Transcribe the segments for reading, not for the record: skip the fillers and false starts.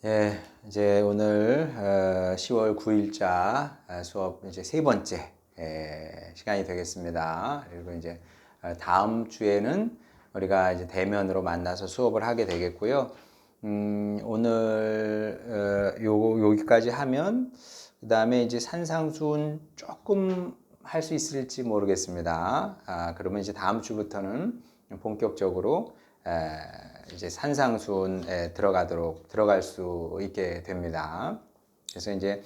예, 이제 오늘 10월 9일자 수업 이제 세 번째 시간이 되겠습니다. 그리고 이제 다음 주에는 우리가 이제 대면으로 만나서 수업을 하게 되겠고요. 오늘 여기까지 하면 그 다음에 이제 산상수훈 조금 할 수 있을지 모르겠습니다. 그러면 이제 다음 주부터는 본격적으로 이제 산상수훈에 들어갈 수 있게 됩니다. 그래서 이제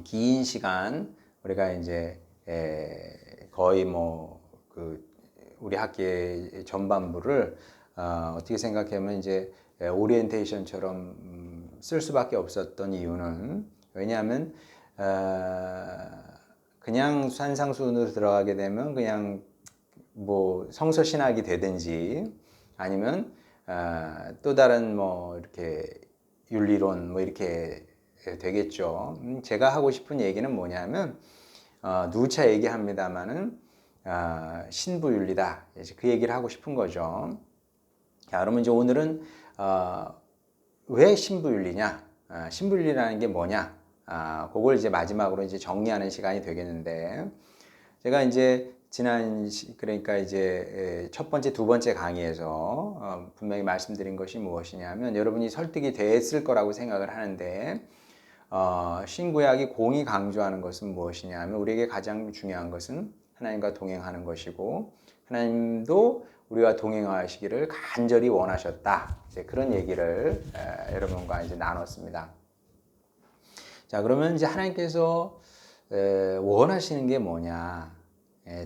긴 시간 우리가 이제 거의 우리 학기의 전반부를 어떻게 생각하면 이제 오리엔테이션처럼 쓸 수밖에 없었던 이유는, 왜냐하면 그냥 산상수훈으로 들어가게 되면 그냥 뭐 성서 신학이 되든지 아니면 또 다른 뭐 이렇게 윤리론 뭐 이렇게 되겠죠. 제가 하고 싶은 얘기는 뭐냐면 누차 얘기합니다만은 신부윤리다. 이제 그 얘기를 하고 싶은 거죠. 자, 그러면 이제 오늘은 왜 신부윤리냐? 신부윤리라는 게 뭐냐? 그걸 이제 마지막으로 이제 정리하는 시간이 되겠는데, 제가 이제 그러니까 이제 첫 번째, 두 번째 강의에서 분명히 말씀드린 것이 무엇이냐면, 여러분이 설득이 됐을 거라고 생각을 하는데, 신구약이 공이 강조하는 것은 무엇이냐면, 우리에게 가장 중요한 것은 하나님과 동행하는 것이고, 하나님도 우리와 동행하시기를 간절히 원하셨다. 이제 그런 얘기를 여러분과 이제 나눴습니다. 자, 그러면 이제 하나님께서 원하시는 게 뭐냐?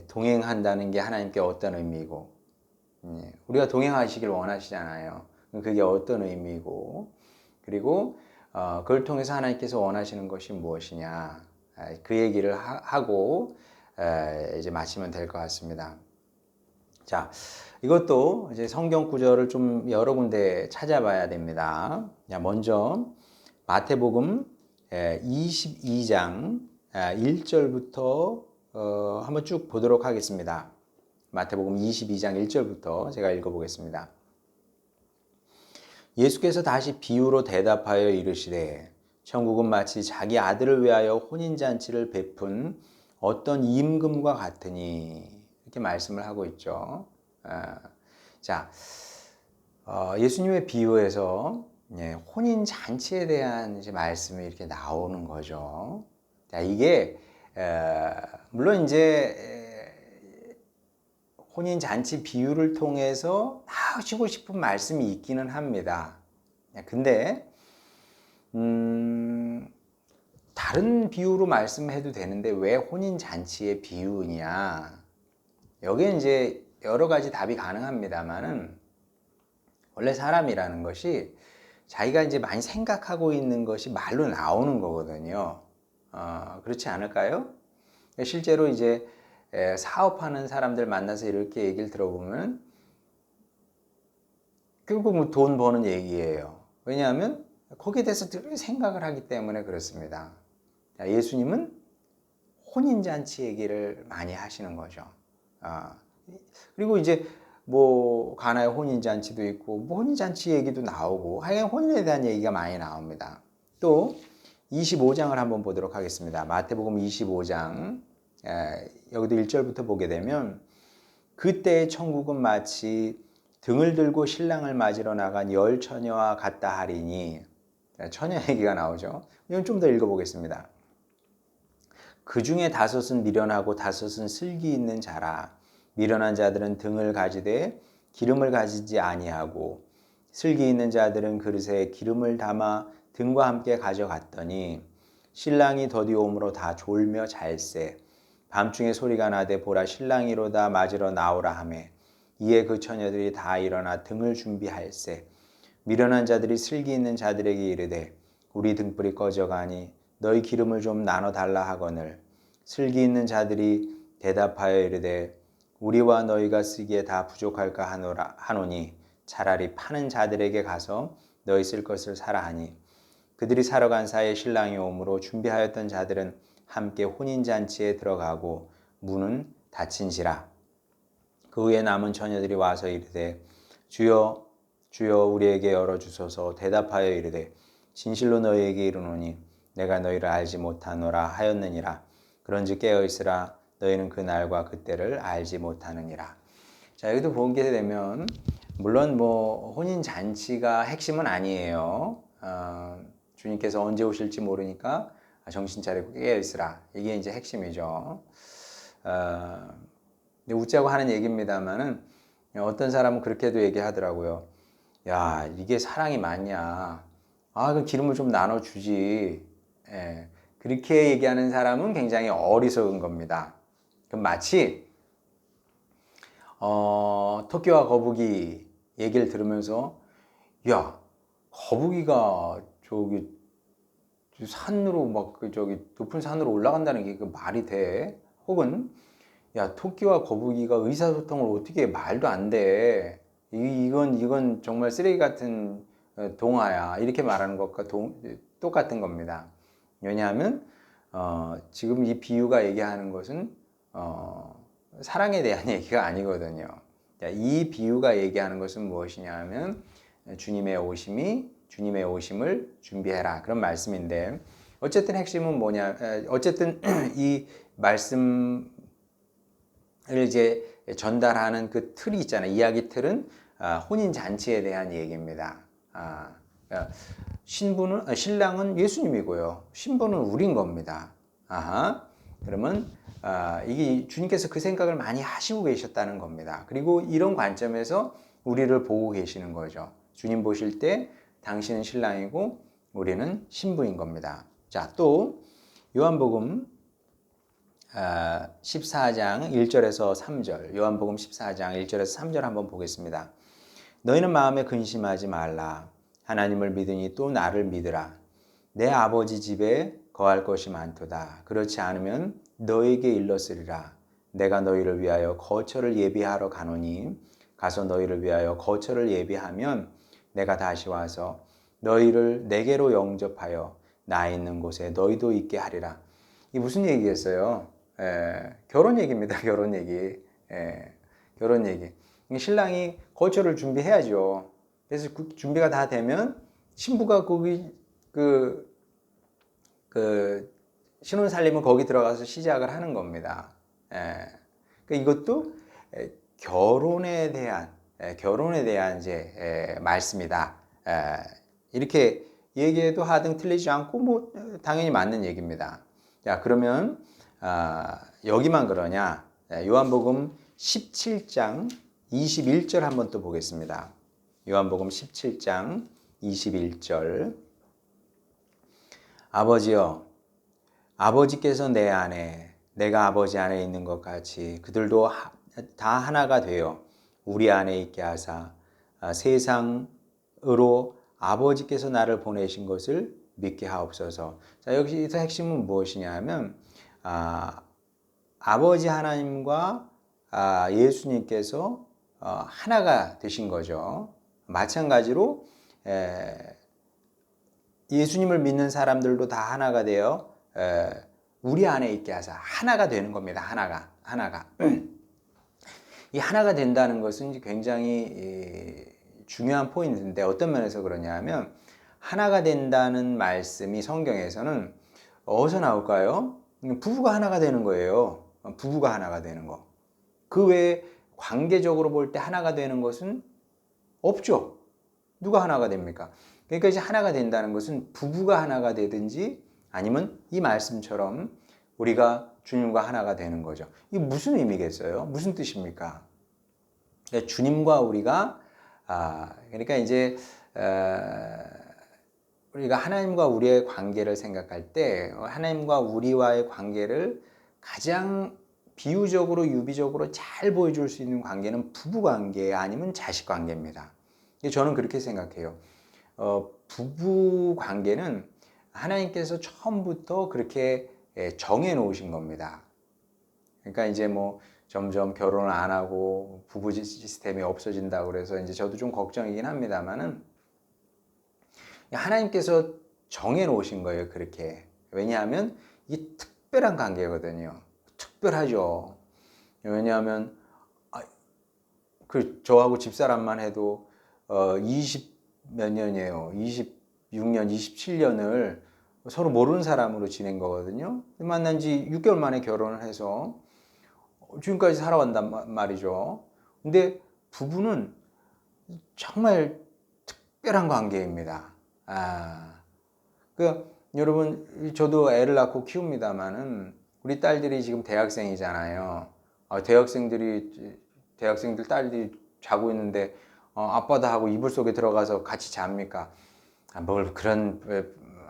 동행한다는 게 하나님께 어떤 의미고, 우리가 동행하시길 원하시잖아요. 그게 어떤 의미고, 그리고 그걸 통해서 하나님께서 원하시는 것이 무엇이냐? 그 얘기를 하고 이제 마치면 될 것 같습니다. 자, 이것도 이제 성경 구절을 좀 여러 군데 찾아봐야 됩니다. 자, 먼저 마태복음 22장 1절부터 한번 쭉 보도록 하겠습니다. 마태복음 22장 1절부터 제가 읽어보겠습니다. 예수께서 다시 비유로 대답하여 이르시되, 천국은 마치 자기 아들을 위하여 혼인잔치를 베푼 어떤 임금과 같으니, 이렇게 말씀을 하고 있죠. 자, 예수님의 비유에서 혼인잔치에 대한 이제 말씀이 이렇게 나오는 거죠. 자, 이게 물론 이제 혼인잔치 비유를 통해서 하시고 싶은 말씀이 있기는 합니다. 근데 다른 비유로 말씀해도 되는데 왜 혼인잔치의 비유냐? 여기에 이제 여러 가지 답이 가능합니다만은, 원래 사람이라는 것이 자기가 이제 많이 생각하고 있는 것이 말로 나오는 거거든요. 그렇지 않을까요? 실제로 이제 사업하는 사람들 만나서 이렇게 얘기를 들어보면 결국 뭐 돈 버는 얘기예요. 왜냐하면 거기에 대해서 늘 생각을 하기 때문에 그렇습니다. 예수님은 혼인잔치 얘기를 많이 하시는 거죠. 그리고 이제 뭐 가나의 혼인잔치도 있고 뭐 혼인잔치 얘기도 나오고, 하여간 혼인에 대한 얘기가 많이 나옵니다. 또 25장을 한번 보도록 하겠습니다. 마태복음 25장 여기도 1절부터 보게 되면, 그때의 천국은 마치 등을 들고 신랑을 맞으러 나간 10처녀와 같다 하리니, 처녀 얘기가 나오죠. 이건 좀 더 읽어보겠습니다. 그 중에 5은 미련하고 5은 슬기 있는 자라. 미련한 자들은 등을 가지되 기름을 가지지 아니하고, 슬기 있는 자들은 그릇에 기름을 담아 등과 함께 가져갔더니, 신랑이 더디 오므로 다 졸며 잘세. 밤중에 소리가 나되 보라, 신랑이로다, 맞으러 나오라 하매, 이에 그 처녀들이 다 일어나 등을 준비할세. 미련한 자들이 슬기 있는 자들에게 이르되, 우리 등불이 꺼져가니 너희 기름을 좀 나눠 달라 하거늘, 슬기 있는 자들이 대답하여 이르되, 우리와 너희가 쓰기에 다 부족할까 하노니 차라리 파는 자들에게 가서 너희 쓸 것을 사라 하니, 그들이 사러 간 사이에 신랑이 오므로 준비하였던 자들은 함께 혼인잔치에 들어가고 문은 닫힌지라. 그 후에 남은 처녀들이 와서 이르되, 주여, 주여 우리에게 열어주소서. 대답하여 이르되 진실로 너희에게 이르노니 내가 너희를 알지 못하노라 하였느니라. 그런즉 깨어있으라. 너희는 그 날과 그때를 알지 못하느니라. 자, 여기도 보게 되면 물론 뭐 혼인 잔치가 핵심은 아니에요. 주님께서 언제 오실지 모르니까 정신 차리고 깨어 있으라. 이게 이제 핵심이죠. 웃자고 하는 얘기입니다만은 어떤 사람은 그렇게도 얘기하더라고요. 야, 이게 사랑이 맞냐? 그 기름을 좀 나눠주지. 예, 그렇게 얘기하는 사람은 굉장히 어리석은 겁니다. 그럼 마치 토끼와 거북이 얘기를 들으면서 야, 거북이가 저기 산으로 막 저기 높은 산으로 올라간다는 게 그 말이 돼? 혹은 야, 토끼와 거북이가 의사소통을 어떻게 해? 말도 안 돼. 이건 정말 쓰레기 같은 동화야. 이렇게 말하는 것과 똑같은 겁니다. 왜냐하면 지금 이 비유가 얘기하는 것은 사랑에 대한 얘기가 아니거든요. 이 비유가 얘기하는 것은 무엇이냐 하면 주님의 오심을 준비해라. 그런 말씀인데 어쨌든 핵심은 뭐냐? 어쨌든 이 말씀을 이제 전달하는 그 틀이 있잖아요. 이야기 틀은 혼인 잔치에 대한 얘기입니다. 신랑은 예수님이고요. 신부는 우린 겁니다. 그러면 이게 주님께서 그 생각을 많이 하시고 계셨다는 겁니다. 그리고 이런 관점에서 우리를 보고 계시는 거죠. 주님 보실 때 당신은 신랑이고 우리는 신부인 겁니다. 자, 또 요한복음 14장 1절에서 3절, 요한복음 14장 1절에서 3절 한번 보겠습니다. 너희는 마음에 근심하지 말라. 하나님을 믿으니 또 나를 믿으라. 내 아버지 집에 거할 것이 많도다. 그렇지 않으면 너에게 일렀으리라. 내가 너희를 위하여 거처를 예비하러 가노니 가서 너희를 위하여 거처를 예비하면 내가 다시 와서 너희를 내게로 영접하여 나 있는 곳에 너희도 있게 하리라. 이 무슨 얘기겠어요? 결혼 얘기입니다. 결혼 얘기. 결혼 얘기. 신랑이 거처를 준비해야죠. 그래서 그 준비가 다 되면 신부가 거기 신혼 살림은 거기 들어가서 시작을 하는 겁니다. 그러니까 이것도 결혼에 대한 이제 말씀이다. 이렇게 얘기해도 하등 틀리지 않고 뭐 당연히 맞는 얘기입니다. 자, 그러면 여기만 그러냐? 요한복음 17장 21절 한번 또 보겠습니다. 요한복음 17장 21절. 아버지여, 아버지께서 내 안에, 내가 아버지 안에 있는 것 같이 그들도 다 하나가 되어 우리 안에 있게 하사 세상으로 아버지께서 나를 보내신 것을 믿게 하옵소서. 자, 여기서 핵심은 무엇이냐 하면 아버지 하나님과 예수님께서 하나가 되신 거죠. 마찬가지로 예수님을 믿는 사람들도 다 하나가 되어 우리 안에 있게 하사 하나가 되는 겁니다. 하나가. 이 하나가 된다는 것은 굉장히 중요한 포인트인데 어떤 면에서 그러냐 하면 하나가 된다는 말씀이 성경에서는 어디서 나올까요? 부부가 하나가 되는 거예요. 부부가 하나가 되는 거. 그 외에 관계적으로 볼 때 하나가 되는 것은 없죠. 누가 하나가 됩니까? 그러니까 이제 하나가 된다는 것은 부부가 하나가 되든지 아니면 이 말씀처럼 우리가 주님과 하나가 되는 거죠. 이게 무슨 의미겠어요? 무슨 뜻입니까? 그러니까 주님과 우리가 그러니까 이제 우리가 하나님과 우리의 관계를 생각할 때 하나님과 우리와의 관계를 가장 비유적으로 유비적으로 잘 보여줄 수 있는 관계는 부부관계 아니면 자식관계입니다. 저는 그렇게 생각해요. 부부관계는 하나님께서 처음부터 그렇게 정해 놓으신 겁니다. 그러니까 이제 뭐 점점 결혼을 안 하고 부부 시스템이 없어진다고 그래서 이제 저도 좀 걱정이긴 합니다만은 하나님께서 정해 놓으신 거예요, 그렇게. 왜냐하면 이게 특별한 관계거든요. 특별하죠. 왜냐하면 저하고 집사람만 해도 20 몇 년이에요. 26년, 27년을 서로 모르는 사람으로 지낸 거거든요. 만난 지 6개월 만에 결혼을 해서 지금까지 살아간단 말이죠. 근데 부부는 정말 특별한 관계입니다. 여러분, 저도 애를 낳고 키웁니다만은 우리 딸들이 지금 대학생이잖아요. 대학생들 딸들이 자고 있는데 아빠도 하고 이불 속에 들어가서 같이 잡니까? 뭘 그런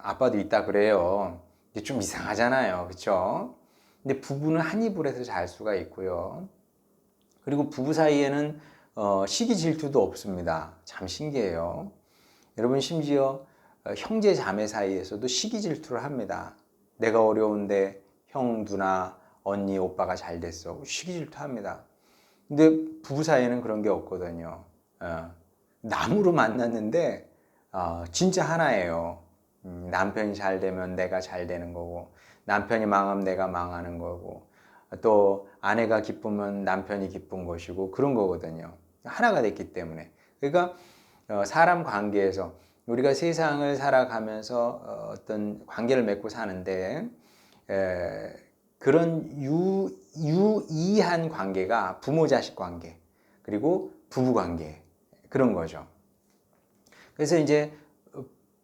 아빠도 있다 그래요. 이게 좀 이상하잖아요, 그렇죠? 근데 부부는 한 이불에서 잘 수가 있고요. 그리고 부부 사이에는 시기 질투도 없습니다. 참 신기해요. 여러분, 심지어 형제 자매 사이에서도 시기 질투를 합니다. 내가 어려운데 형, 누나, 언니, 오빠가 잘 됐어. 시기 질투합니다. 근데 부부 사이에는 그런 게 없거든요. 남으로 만났는데 진짜 하나예요. 남편이 잘 되면 내가 잘 되는 거고, 남편이 망하면 내가 망하는 거고, 또 아내가 기쁘면 남편이 기쁜 것이고, 그런 거거든요. 하나가 됐기 때문에. 그러니까 사람 관계에서 우리가 세상을 살아가면서 어떤 관계를 맺고 사는데 그런 유이한 관계가 부모 자식 관계, 그리고 부부 관계, 그런 거죠. 그래서 이제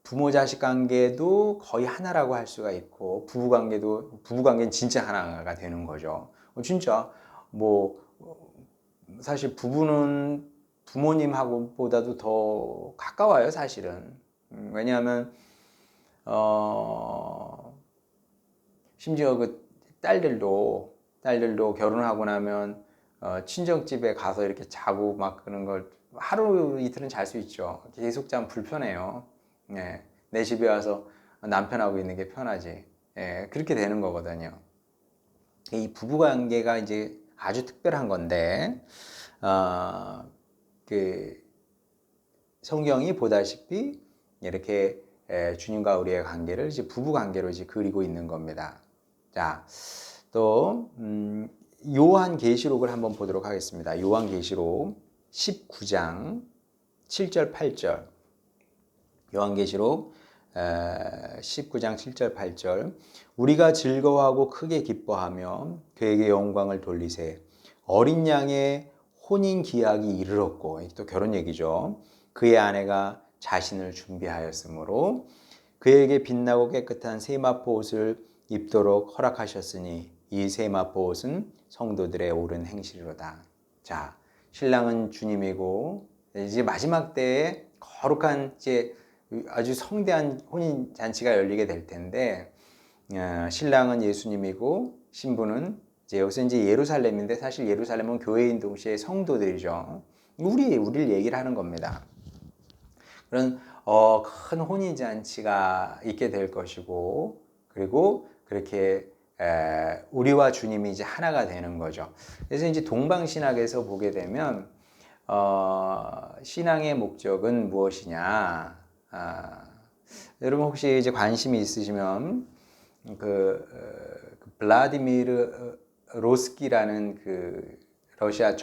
부모 자식 관계도 거의 하나라고 할 수가 있고, 부부 관계는 진짜 하나가 되는 거죠. 진짜 뭐 사실 부부는 부모님하고 보다도 더 가까워요, 사실은. 왜냐하면 심지어 그 딸들도 결혼하고 나면 친정집에 가서 이렇게 자고 막 그런 걸 하루 이틀은 잘 수 있죠. 계속 자면 불편해요. 예, 내 집에 와서 남편하고 있는 게 편하지. 예, 그렇게 되는 거거든요. 이 부부관계가 이제 아주 특별한 건데, 그 성경이 보다시피 이렇게 주님과 우리의 관계를 이제 부부관계로 이제 그리고 있는 겁니다. 자, 또 요한계시록을 한번 보도록 하겠습니다. 요한계시록 19장 7절 8절. 요한계시록 19장 7절 8절. 우리가 즐거워하고 크게 기뻐하며 그에게 영광을 돌리세. 어린 양의 혼인 기약이 이르렀고, 또 결혼 얘기죠. 그의 아내가 자신을 준비하였으므로 그에게 빛나고 깨끗한 세마포 옷을 입도록 허락하셨으니 이 세마포 옷은 성도들의 옳은 행실이로다. 자, 신랑은 주님이고 이제 마지막 때에 거룩한 이제 아주 성대한 혼인 잔치가 열리게 될 텐데, 신랑은 예수님이고 신부는 여기서 이제 예루살렘인데, 사실 예루살렘은 교회인 동시에 성도들이죠. 우리를 얘기를 하는 겁니다. 그런 큰 혼인 잔치가 있게 될 것이고, 그리고 그렇게 우리와 주님이 이제 하나가 되는 거죠. 그래서 이제 동방신학에서 보게 되면 신앙의 목적은 무엇이냐? 여러분 혹시 이제 관심이 있으시면 블라디미르 로스키라는 러시아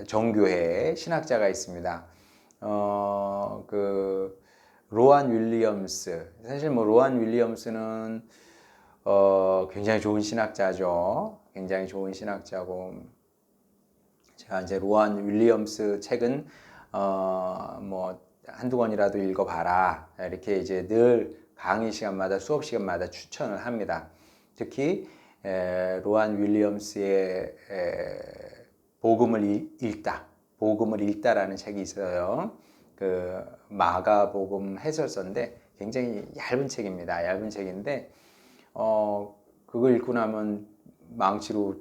정교회 신학자가 있습니다. 로안 윌리엄스. 사실 뭐 로안 윌리엄스는 굉장히 좋은 신학자죠. 굉장히 좋은 신학자고, 제가 이제 로안 윌리엄스 책은 뭐 한두 권이라도 읽어봐라, 이렇게 이제 늘 강의 시간마다, 수업 시간마다 추천을 합니다. 특히 로안 윌리엄스의 복음을 읽다라는 책이 있어요. 그 마가복음 해설서인데 굉장히 얇은 책입니다. 얇은 책인데 그걸 읽고 나면 망치로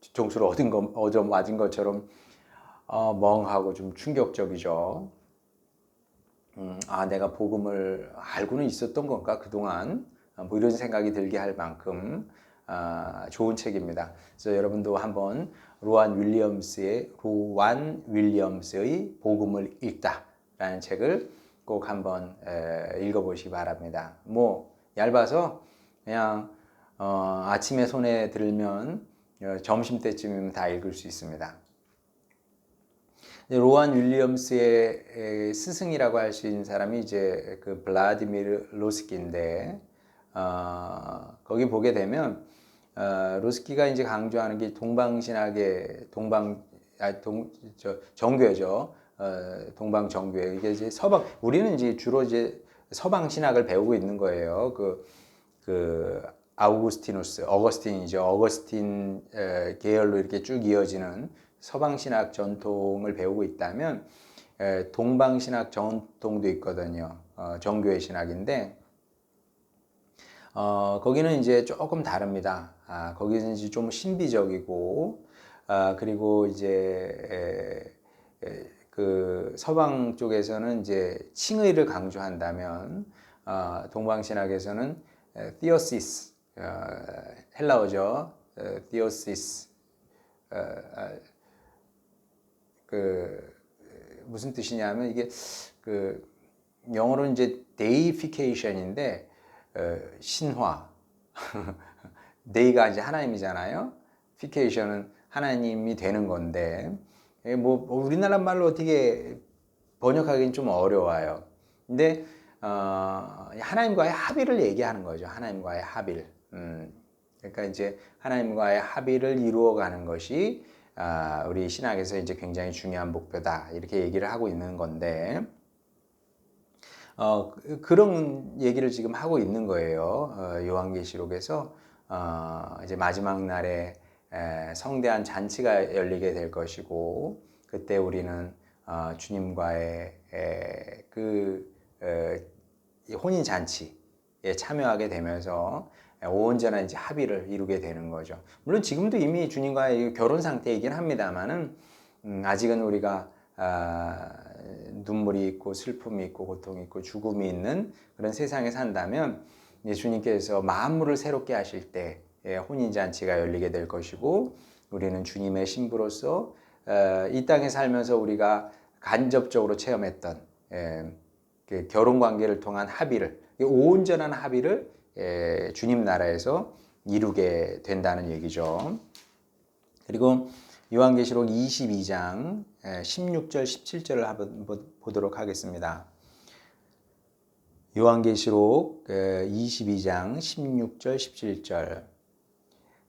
뒤통수를 얻어 맞은 것처럼 멍하고 좀 충격적이죠. 내가 복음을 알고는 있었던 건가 그동안, 뭐 이런 생각이 들게 할 만큼 좋은 책입니다. 그래서 여러분도 한번 로안 윌리엄스의 복음을 읽다라는 책을 꼭 한번 읽어보시기 바랍니다. 뭐 얇아서 그냥 아침에 손에 들면 점심 때쯤이면 다 읽을 수 있습니다. 로안 윌리엄스의 스승이라고 할 수 있는 사람이 이제 그 블라디미르 로스키인데, 거기 보게 되면 로스키가 이제 강조하는 게 동방신학의 정교회죠. 동방 정교회. 이게 이제 우리는 이제 주로 이제 서방 신학을 배우고 있는 거예요. 그 어거스틴이죠. 어거스틴 계열로 이렇게 쭉 이어지는 서방 신학 전통을 배우고 있다면, 동방 신학 전통도 있거든요. 정교회 신학인데, 거기는 이제 조금 다릅니다. 거기는 이제 좀 신비적이고, 그리고 이제 그 서방 쪽에서는 이제 칭의를 강조한다면, 동방 신학에서는 theosis, 헬라어죠. theosis, 그 무슨 뜻이냐면 이게 그 영어로는 이제 deification인데, 신화. dei가 이제 하나님이잖아요. fication은 하나님이 되는 건데, 뭐 우리나라 말로 어떻게 번역하기는 좀 어려워요. 근데 하나님과의 합의를 얘기하는 거죠. 하나님과의 합의를. 그러니까 이제 하나님과의 합의를 이루어가는 것이 우리 신학에서 이제 굉장히 중요한 목표다, 이렇게 얘기를 하고 있는 건데, 그런 얘기를 지금 하고 있는 거예요. 요한계시록에서 이제 마지막 날에 성대한 잔치가 열리게 될 것이고, 그때 우리는 주님과의 혼인 잔치에 참여하게 되면서 온전한 이제 합의를 이루게 되는 거죠. 물론 지금도 이미 주님과의 결혼 상태이긴 합니다만은, 아직은 우리가 눈물이 있고 슬픔이 있고 고통이 있고 죽음이 있는 그런 세상에 산다면, 주님께서 만물을 새롭게 하실 때 혼인 잔치가 열리게 될 것이고, 우리는 주님의 신부로서 이 땅에 살면서 우리가 간접적으로 체험했던 그 결혼 관계를 통한 합의를, 온전한 합의를 주님 나라에서 이루게 된다는 얘기죠. 그리고 요한계시록 22장 16절 17절을 한번 보도록 하겠습니다. 요한계시록 22장 16절 17절.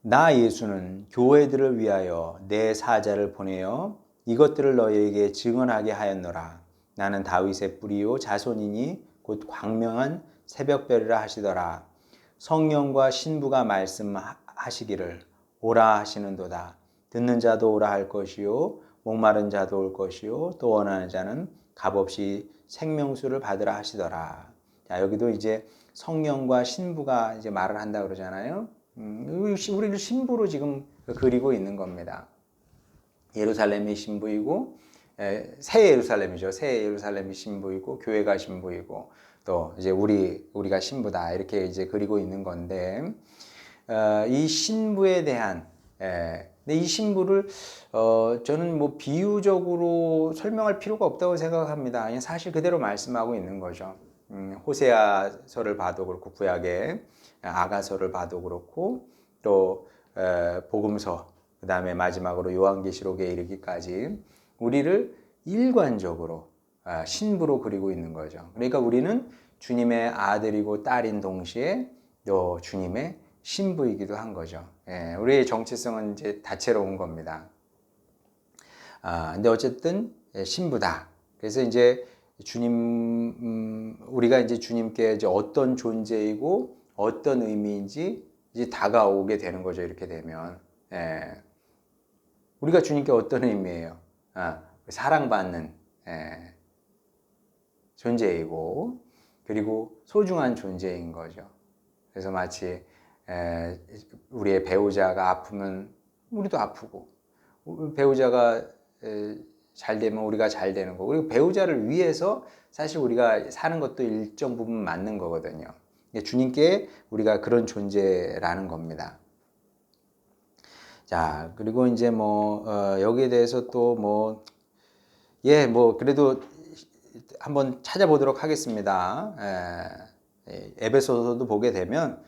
나 예수는 교회들을 위하여 내 사자를 보내어 이것들을 너희에게 증언하게 하였노라. 나는 다윗의 뿌리요 자손이니 곧 광명한 새벽별이라 하시더라. 성령과 신부가 말씀하시기를 오라 하시는도다. 듣는 자도 오라 할 것이요 목마른 자도 올 것이요 또 원하는 자는 값없이 생명수를 받으라 하시더라. 자, 여기도 이제 성령과 신부가 이제 말을 한다 그러잖아요. 우리를 신부로 지금 그리고 있는 겁니다. 예루살렘이 신부이고, 새 예루살렘이죠. 새 예루살렘이 신부이고, 교회가 신부이고, 또 이제 우리가 신부다, 이렇게 이제 그리고 있는 건데, 이 신부에 대한, 근데 이 신부를 저는 뭐 비유적으로 설명할 필요가 없다고 생각합니다. 그냥 사실 그대로 말씀하고 있는 거죠. 호세아서를 봐도 그렇고, 구약의 아가서를 봐도 그렇고, 또 복음서, 그 다음에 마지막으로 요한계시록에 이르기까지 우리를 일관적으로 신부로 그리고 있는 거죠. 그러니까 우리는 주님의 아들이고 딸인 동시에 또 주님의 신부이기도 한 거죠. 우리의 정체성은 이제 다채로운 겁니다. 근데 어쨌든 신부다. 그래서 이제 우리가 이제 주님께 이제 어떤 존재이고 어떤 의미인지 이제 다가오게 되는 거죠. 이렇게 되면. 우리가 주님께 어떤 의미예요? 사랑받는 존재이고, 그리고 소중한 존재인 거죠. 그래서 마치 우리의 배우자가 아프면 우리도 아프고, 배우자가 잘 되면 우리가 잘 되는 거고, 그리고 배우자를 위해서 사실 우리가 사는 것도 일정 부분 맞는 거거든요. 주님께 우리가 그런 존재라는 겁니다. 자, 그리고 이제 여기에 대해서 또 그래도 한번 찾아보도록 하겠습니다. 에베소서도 보게 되면,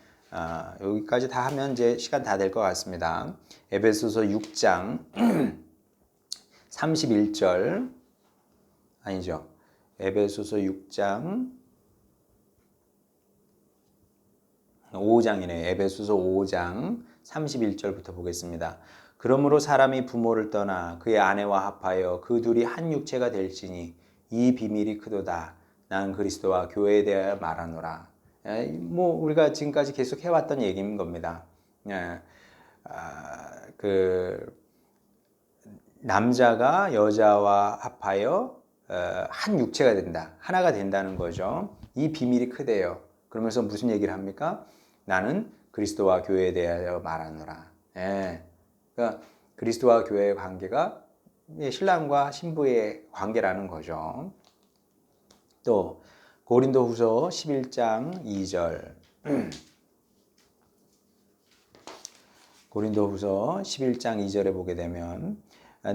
여기까지 다 하면 이제 시간 다 될 것 같습니다. 에베소서 6장 31절 아니죠. 에베소서 6장 5장이네요. 에베소서 5장 31절부터 보겠습니다. 그러므로 사람이 부모를 떠나 그의 아내와 합하여 그 둘이 한 육체가 될지니 이 비밀이 크도다. 난 그리스도와 교회에 대하여 말하노라. 뭐 우리가 지금까지 계속 해왔던 얘기인 겁니다. 그 남자가 여자와 합하여 한 육체가 된다. 하나가 된다는 거죠. 이 비밀이 크대요. 그러면서 무슨 얘기를 합니까? 나는 그리스도와 교회에 대하여 말하노라. 그러니까 그리스도와 교회의 관계가 신랑과 신부의 관계라는 거죠. 또 고린도후서 11장 2절 고린도후서 11장 2절에 보게 되면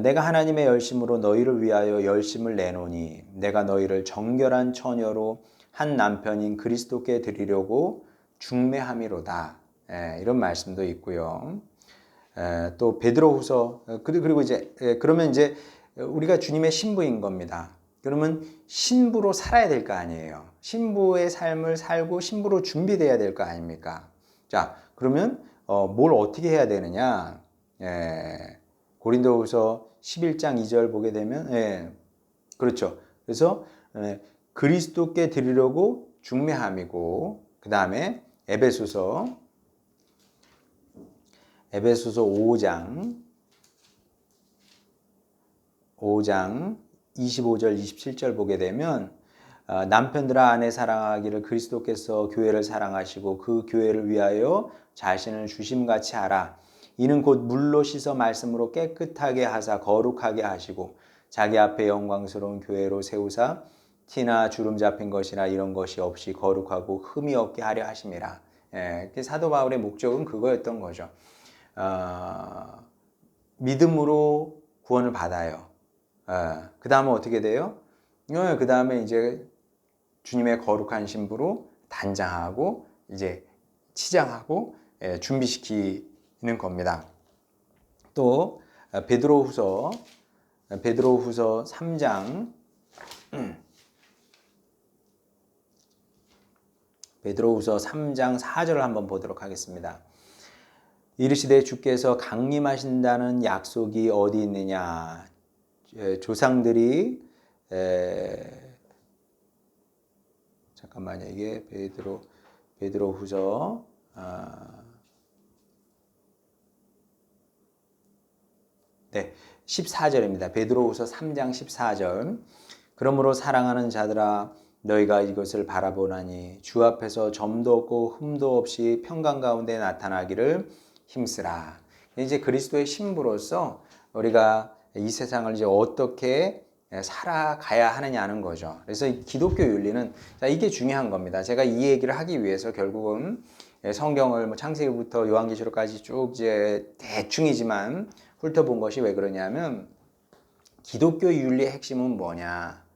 내가 하나님의 열심으로 너희를 위하여 열심을 내노니 내가 너희를 정결한 처녀로 한 남편인 그리스도께 드리려고 중매함이로다. 이런 말씀도 있고요. 또 베드로후서 그리고 이제 그러면 이제 우리가 주님의 신부인 겁니다. 그러면 신부로 살아야 될 거 아니에요. 신부의 삶을 살고 신부로 준비돼야 될 거 아닙니까? 자, 그러면 뭘 어떻게 해야 되느냐? 고린도후서 11장 2절 보게 되면 그렇죠. 그래서 그리스도께 드리려고 중매함이고 그 다음에 에베소서 5장 25절 27절 보게 되면 남편들아 아내 사랑하기를 그리스도께서 교회를 사랑하시고 그 교회를 위하여 자신을 주심같이 하라. 이는 곧 물로 씻어 말씀으로 깨끗하게 하사 거룩하게 하시고 자기 앞에 영광스러운 교회로 세우사 티나 주름 잡힌 것이나 이런 것이 없이 거룩하고 흠이 없게 하려 하심이라. 사도 바울의 목적은 그거였던 거죠. 믿음으로 구원을 받아요. 그 다음에 어떻게 돼요? 그 다음에 이제 주님의 거룩한 신부로 단장하고 이제 치장하고 준비시키는 겁니다. 또 베드로후서 3장 베드로후서 3장 4절을 한번 보도록 하겠습니다. 이르시되 주께서 강림하신다는 약속이 어디 있느냐? 조상들이 잠깐만요. 이게 베드로후서 네, 14절입니다. 베드로후서 3장 14절. 그러므로 사랑하는 자들아 너희가 이것을 바라보나니 주 앞에서 점도 없고 흠도 없이 평강 가운데 나타나기를 힘쓰라. 이제 그리스도의 신부로서 우리가 이 세상을 이제 어떻게 살아가야 하느냐는 거죠. 그래서 기독교 윤리는 이게 중요한 겁니다. 제가 이 얘기를 하기 위해서 결국은 성경을 뭐 창세기부터 요한계시록까지 쭉 이제 대충이지만 훑어본 것이 왜 그러냐면 기독교 윤리의 핵심은 뭐냐?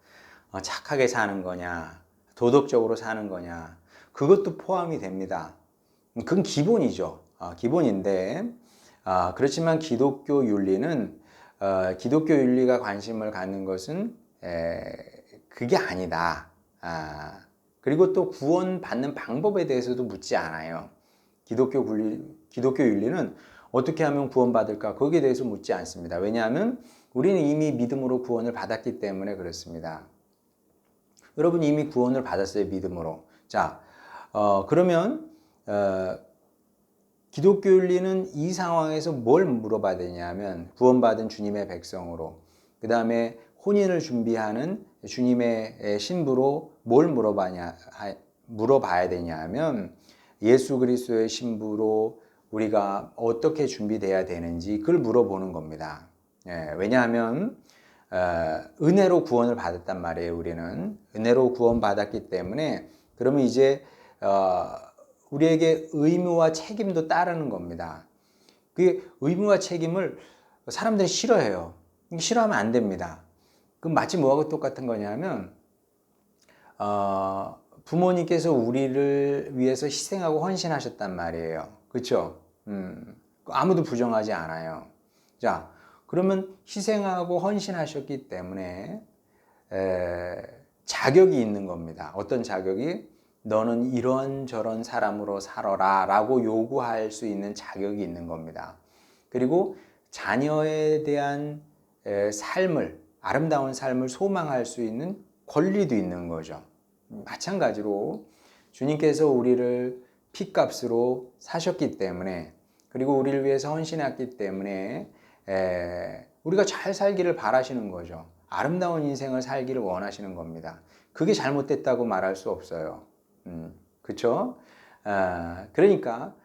착하게 사는 거냐? 도덕적으로 사는 거냐? 그것도 포함이 됩니다. 그건 기본이죠. 기본인데 그렇지만 기독교 윤리는 기독교 윤리가 관심을 갖는 것은 그게 아니다. 그리고 또 구원받는 방법에 대해서도 묻지 않아요. 기독교 윤리는 어떻게 하면 구원받을까? 거기에 대해서 묻지 않습니다. 왜냐하면 우리는 이미 믿음으로 구원을 받았기 때문에 그렇습니다. 여러분 이미 구원을 받았어요. 믿음으로. 자, 그러면 기독교 윤리는 이 상황에서 뭘 물어봐야 되냐면 구원받은 주님의 백성으로 그 다음에 혼인을 준비하는 주님의 신부로 뭘 물어봐야 되냐면 예수 그리스도의 신부로 우리가 어떻게 준비돼야 되는지 그걸 물어보는 겁니다. 왜냐하면 은혜로 구원을 받았단 말이에요. 우리는 은혜로 구원받았기 때문에 그러면 이제 우리에게 의무와 책임도 따르는 겁니다. 그 의무와 책임을 사람들이 싫어해요. 싫어하면 안 됩니다. 그럼 마치 뭐하고 똑같은 거냐면 부모님께서 우리를 위해서 희생하고 헌신하셨단 말이에요. 그렇죠? 아무도 부정하지 않아요. 자, 그러면 희생하고 헌신하셨기 때문에 자격이 있는 겁니다. 어떤 자격이? 너는 이런 저런 사람으로 살아라 라고 요구할 수 있는 자격이 있는 겁니다. 그리고 자녀에 대한 삶을, 아름다운 삶을 소망할 수 있는 권리도 있는 거죠. 마찬가지로 주님께서 우리를 핏값으로 사셨기 때문에, 그리고 우리를 위해서 헌신했기 때문에 우리가 잘 살기를 바라시는 거죠. 아름다운 인생을 살기를 원하시는 겁니다. 그게 잘못됐다고 말할 수 없어요. 그렇죠? 그러니까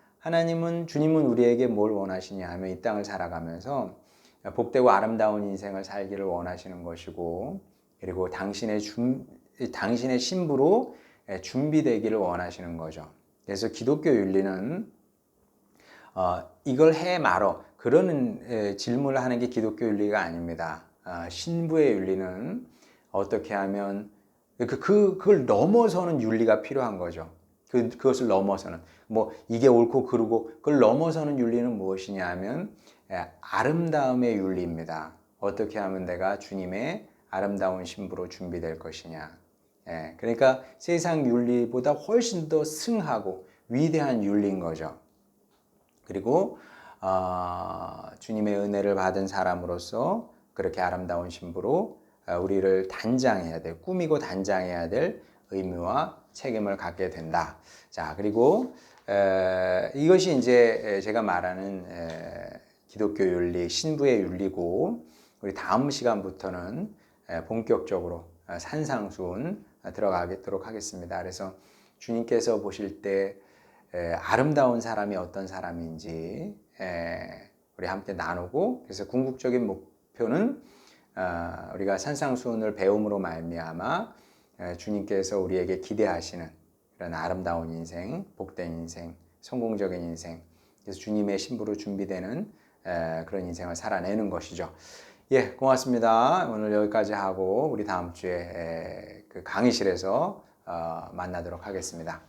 주님은 우리에게 뭘 원하시냐 하면 이 땅을 살아가면서 복되고 아름다운 인생을 살기를 원하시는 것이고, 그리고 당신의 신부로 준비되기를 원하시는 거죠. 그래서 기독교 윤리는 이걸 해 말어 그러는 질문을 하는 게 기독교 윤리가 아닙니다. 신부의 윤리는 어떻게 하면 그걸 넘어서는 윤리가 필요한 거죠. 그것을 넘어서는 뭐 이게 옳고 그르고 그걸 넘어서는 윤리는 무엇이냐 하면 아름다움의 윤리입니다. 어떻게 하면 내가 주님의 아름다운 신부로 준비될 것이냐. 그러니까 세상 윤리보다 훨씬 더 승하고 위대한 윤리인 거죠. 그리고 주님의 은혜를 받은 사람으로서 그렇게 아름다운 신부로 우리를 단장해야 될, 꾸미고 단장해야 될 의무와 책임을 갖게 된다. 자, 그리고 이것이 이제 제가 말하는 기독교 윤리, 신부의 윤리고, 우리 다음 시간부터는 본격적으로 산상수훈 들어가도록 하겠습니다. 그래서 주님께서 보실 때 아름다운 사람이 어떤 사람인지 우리 함께 나누고, 그래서 궁극적인 목표는 우리가 산상수훈을 배움으로 말미암아 주님께서 우리에게 기대하시는 그런 아름다운 인생, 복된 인생, 성공적인 인생, 그래서 주님의 신부로 준비되는 그런 인생을 살아내는 것이죠. 예, 고맙습니다. 오늘 여기까지 하고 우리 다음 주에 그 강의실에서 만나도록 하겠습니다.